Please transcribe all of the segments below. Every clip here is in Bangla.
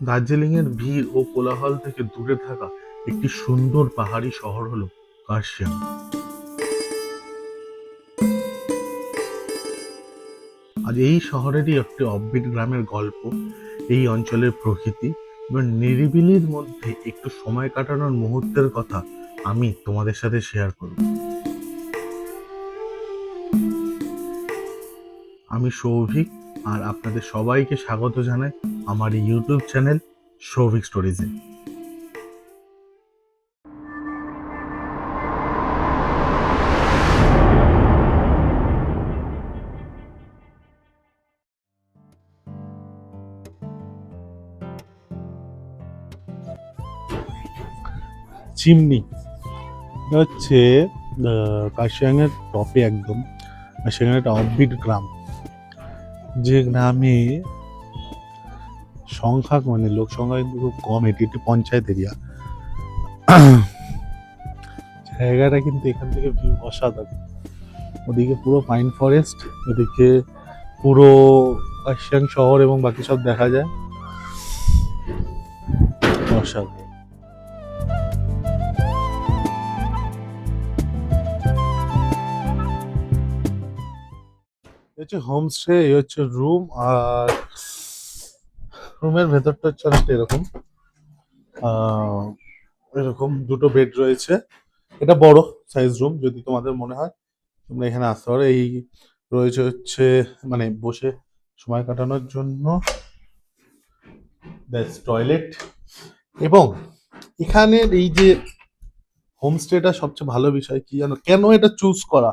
দার্জিলিং এর ভিড় ও কোলাহল থেকে দূরে থাকা একটি সুন্দর পাহাড়ি শহর হলো কার্শিয়াং। আজ এই শহরেরই একটি অফবিট গ্রামের গল্প, এই অঞ্চলের প্রকৃতি এবং নিরিবিলির মধ্যে একটু সময় কাটানোর মুহূর্তের কথা আমি তোমাদের সাথে শেয়ার করব। আমি সৌভিক, আর আপনাদের সবাইকে স্বাগত জানাই আমার ইউটিউব চ্যানেল সৌভিক স্টোরিজে। চিমনি হচ্ছে কার্শিয়াং এর টপে একদম। কার্শিয়াং একটা অফবিট গ্রাম, যে গ্রামে সংখ্যা মানে লোক সংখ্যা কিন্তু খুব কম। এটি একটি পঞ্চায়েত এরিয়া। জায়গাটা কিন্তু এখান থেকে ভিউ অসাধারণ। ওদিকে পুরো পাইন ফরেস্ট, ওদিকে পুরো কার্শিয়াং শহর এবং বাকি সব দেখা যায়। অসাধারণ। হচ্ছে হোমস্টে, এই হচ্ছে রুম, আর রুমের ভেতরটা হচ্ছে অনেকটা এরকম। এরকম দুটো বেড রয়েছে। এটা বড় সাইজ রুম, যদি তোমাদের মনে হয় তোমরা এখানে আসতে পারো। এই রয়েছে হচ্ছে মানে বসে সময় কাটানোর জন্য টয়লেট। এবং এখানের এই যে হোমস্টেটা সবচেয়ে ভালো বিষয় কি জানো, কেন এটা চুজ করা?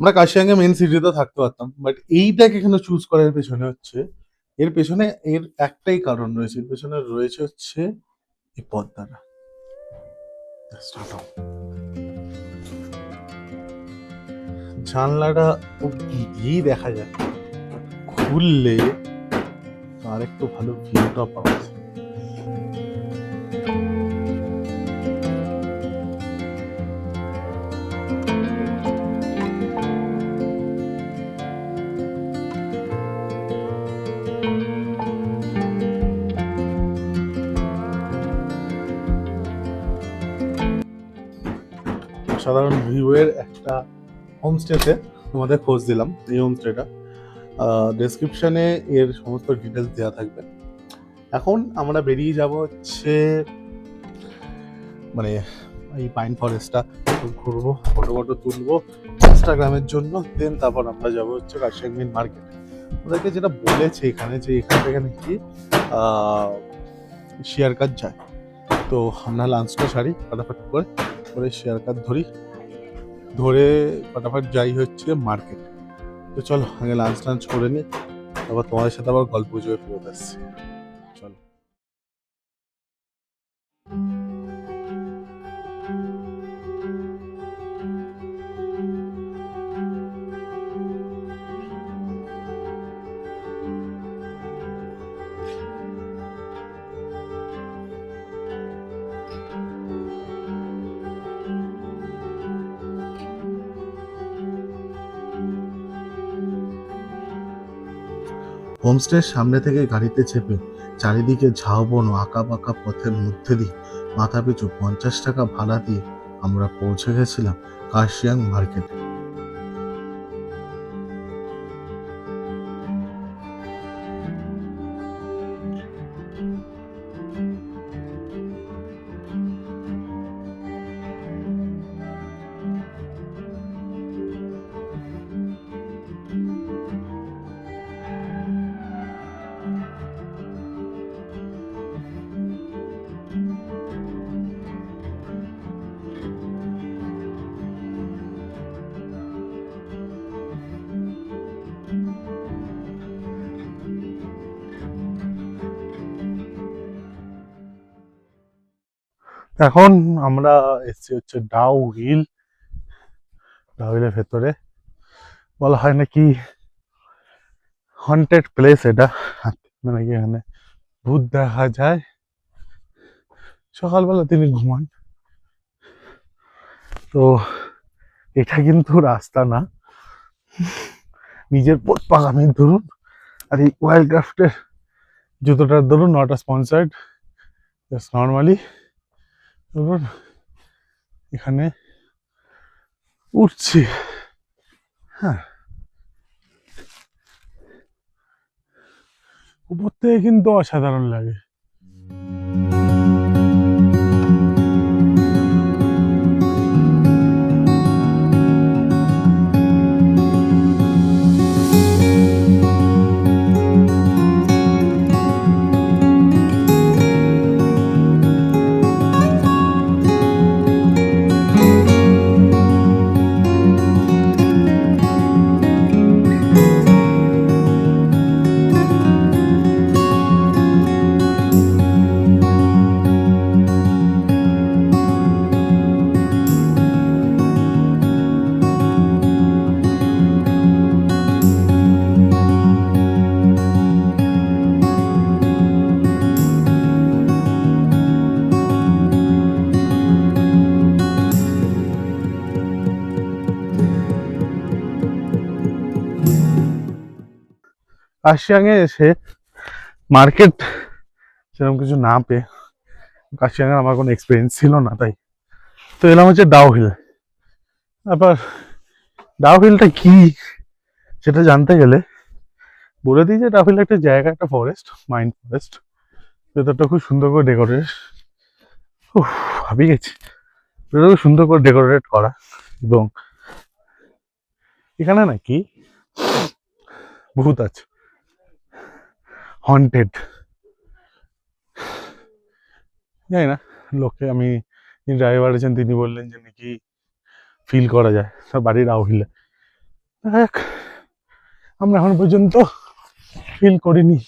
আমরা কাশিয়াঙ্গে মেন সিটিতে থাকতে পারতাম, বাট এইটাকে এখানে চুজ করার পেছনে হচ্ছে, এর পেছনে এর একটাই কারণ রয়েছে। এর পেছনে রয়েছে হচ্ছে এই পদ্মাটা। জানলাটা গিয়েই দেখা যায়, খুললে আর একটু ভালো ভিউটা পাওয়া যায়। সাধারণ ভিউয়ের একটা হোমস্টেতে তোমাদের খোঁজ দিলাম। এই হোমস্টেটা ডেসক্রিপশনে এর সমস্ত ডিটেলস দেওয়া থাকবে। এখন আমরা বেরিয়ে যাব হচ্ছে মানে এই পাইন ফরেস্টটা ঘুরবো, ফটো ফটো তুলবো ইনস্টাগ্রামের জন্য। দেন তারপর আমরা যাবো হচ্ছে কার্শিয়াং মেন মার্কেট। ওদেরকে যেটা বলেছে এখানে, যে এখান থেকে নাকি শেয়ার কার যায়। তো আমরা লাঞ্চটা সারি ফটাফট করে শেয়ার কার ধরে ফটাফট যাই হচ্ছে মার্কেট। তো চলো আগে লাঞ্চ করে নিই, তারপর তোমাদের সাথে আবার গল্প জয়ে ফেরত আসছি। চলো। হোমস্টের সামনে থেকে গাড়িতে চেপে চারিদিকে ঝাউবন ও আঁকাবাঁকা পথের মধ্যে দিয়ে মাথাপিছু 50 টাকা ভাড়া দিয়ে আমরা পৌঁছে গেছিলাম কার্শিয়াং মার্কেটে। এখন আমরা এসছি হচ্ছে ডাউ হিলের ভেতরে। বলা হয় নাকি হন্টেড প্লেস এটা, নাকি এখানে ভূত দেখা যায়। সকালবেলা তিনি ঘুমান। তো এটা কিন্তু রাস্তা না, নিজের পথ পাগামির ধরুন। আর এই ওয়াইল্ড ক্রাফটের জুতোটার ধরুন নট স্পন্সার্ড, জাস্ট নর্মালি ধরুন এখানে উঠছি। হ্যাঁ, উপর থেকে কিন্তু অসাধারণ লাগে। কার্শিয়াংয়ে এসে মার্কেট সেরকম কিছু না পেয়ে, কার্শিয়াংয়ে আমার কোনো এক্সপিরিয়েন্স ছিল না, তাই তো এলাম হচ্ছে ডাউহিল। তারপর ডাউহিলটা কি সেটা জানতে গেলে বলে দিই যে ডাউহিল একটা জায়গা, একটা ফরেস্ট, মাইন্ড ফরেস্ট। ভেতরটা খুব সুন্দর করে ডেকোরেট, ভাবি গেছি, ভেতরটা খুব সুন্দর করে ডেকোরেট করা। এবং এখানে নাকি ভূত আছে, হন্টেড। জানি না, লোকে আমি ড্রাইভার আছেন তিনি বললেন যে নাকি ফিল করা যায়, তার বাড়ি ডাউহিলে। দেখ, আমরা এখন পর্যন্ত ফিল করিনি,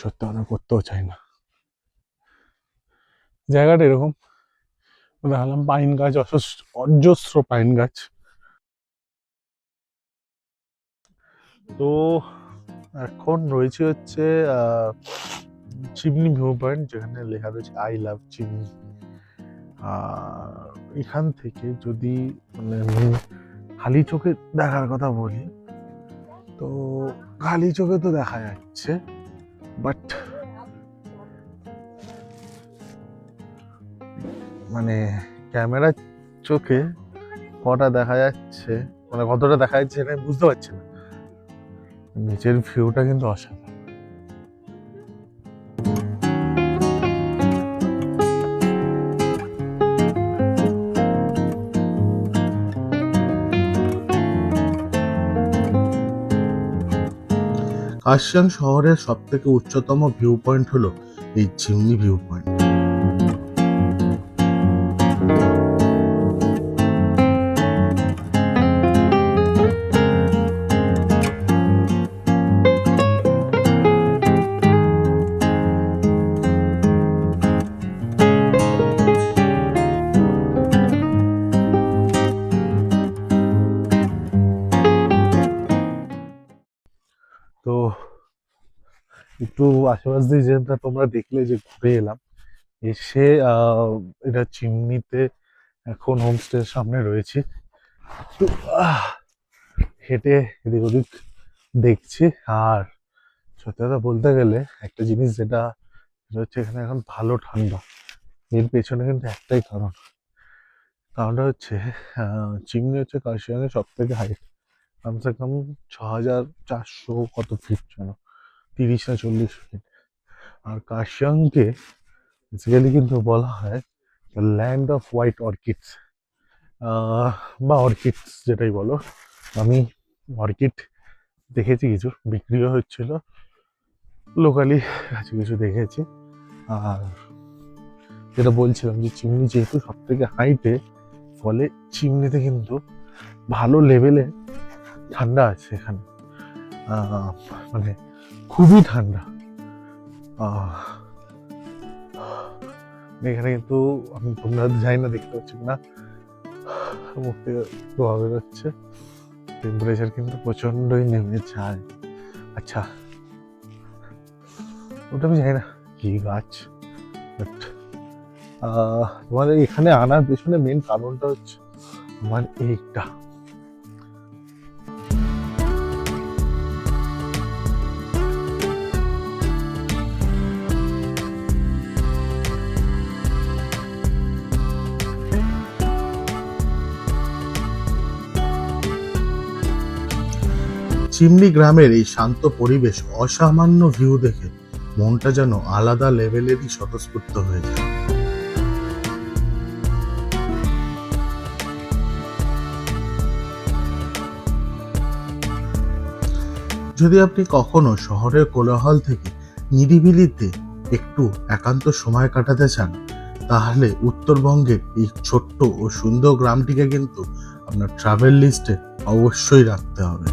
সত্যি কথা করতেও চাই না। জায়গাটা এরকম, দেখালাম পাইন গাছ, অজস্র পাইন গাছ। তো এখন রয়েছে হচ্ছে চিমনি ভিউ পয়েন্ট, যেখানে লেখা রয়েছে আই লাভ চিমনি। এখান থেকে যদি মানে আমি খালি চোখে দেখার কথা বলি, তো খালি চোখে তো দেখা যাচ্ছে, বাট মানে ক্যামেরার চোখে কটা দেখা যাচ্ছে, মানে কতটা দেখা যাচ্ছে সেটা আমি বুঝতে পারছি না। নিচের ভিউটা কিন্তু অসাধারণ। কার্শিয়াং শহরের সব থেকে উচ্চতম ভিউ পয়েন্ট হলো এই চিমনি ভিউ পয়েন্ট। তো একটু আশেপাশ দিয়ে যেটা তোমরা দেখলে যে ঘুরে এলাম, এসে এটা চিমনিতে এখন হোমস্টের সামনে রয়েছে। তো হেঁটে এদিক ওদিক দেখছি। আর সত্যি কথা বলতে গেলে একটা জিনিস যেটা হচ্ছে, এখানে এখন ভালো ঠান্ডা। এর পেছনে কিন্তু একটাই কারণ, কারণটা হচ্ছে চিমনি হচ্ছে কার্শিয়াংয়ের সব থেকে হাইট, কমসে কম 6400 কত ফিট যেন, 30 না 40 ফিট। আর কার্শিয়াংকে বেসিক্যালি কিন্তু বলা হয় ল্যান্ড অফ হোয়াইট অর্কিডস, বা অর্কিডস যেটাই বলো। আমি অর্কিড দেখেছি, কিছু বিক্রিও হচ্ছিল লোকালি, কিছু কিছু দেখেছি। আর যেটা বলছিলাম যে চিমনি যেহেতু সব থেকে হাইটে, ফলে চিমনিতে কিন্তু ভালো লেভেলে ঠান্ডা আছে এখানে, মানে খুবই ঠান্ডা। এখানে কিন্তু আমি, তোমরা যাই না দেখতে পাচ্ছি না, মুখ থেকে ধোয়া বেরোচ্ছে, টেম্পারেচার কিন্তু প্রচন্ডই নেমে যায়। আচ্ছা, ওটা আমি জানি না কি গাছ, বাট তোমাদের এখানে আনার পেছনে মেন কারণটা হচ্ছে আমার এইটা। চিমনি গ্রামের এই শান্ত পরিবেশ, অসামান্য ভিউ দেখে মনটা যেন আলাদা লেভেলেরই স্বতঃস্ফূর্ত হয়ে যায়। যদি আপনি কখনো শহরের কোলাহল থেকে নিরিবিলিতে একটু একান্ত সময় কাটাতে চান, তাহলে উত্তরবঙ্গের এই ছোট্ট ও সুন্দর গ্রামটিকে কিন্তু আপনার ট্রাভেল লিস্টে অবশ্যই রাখতে হবে।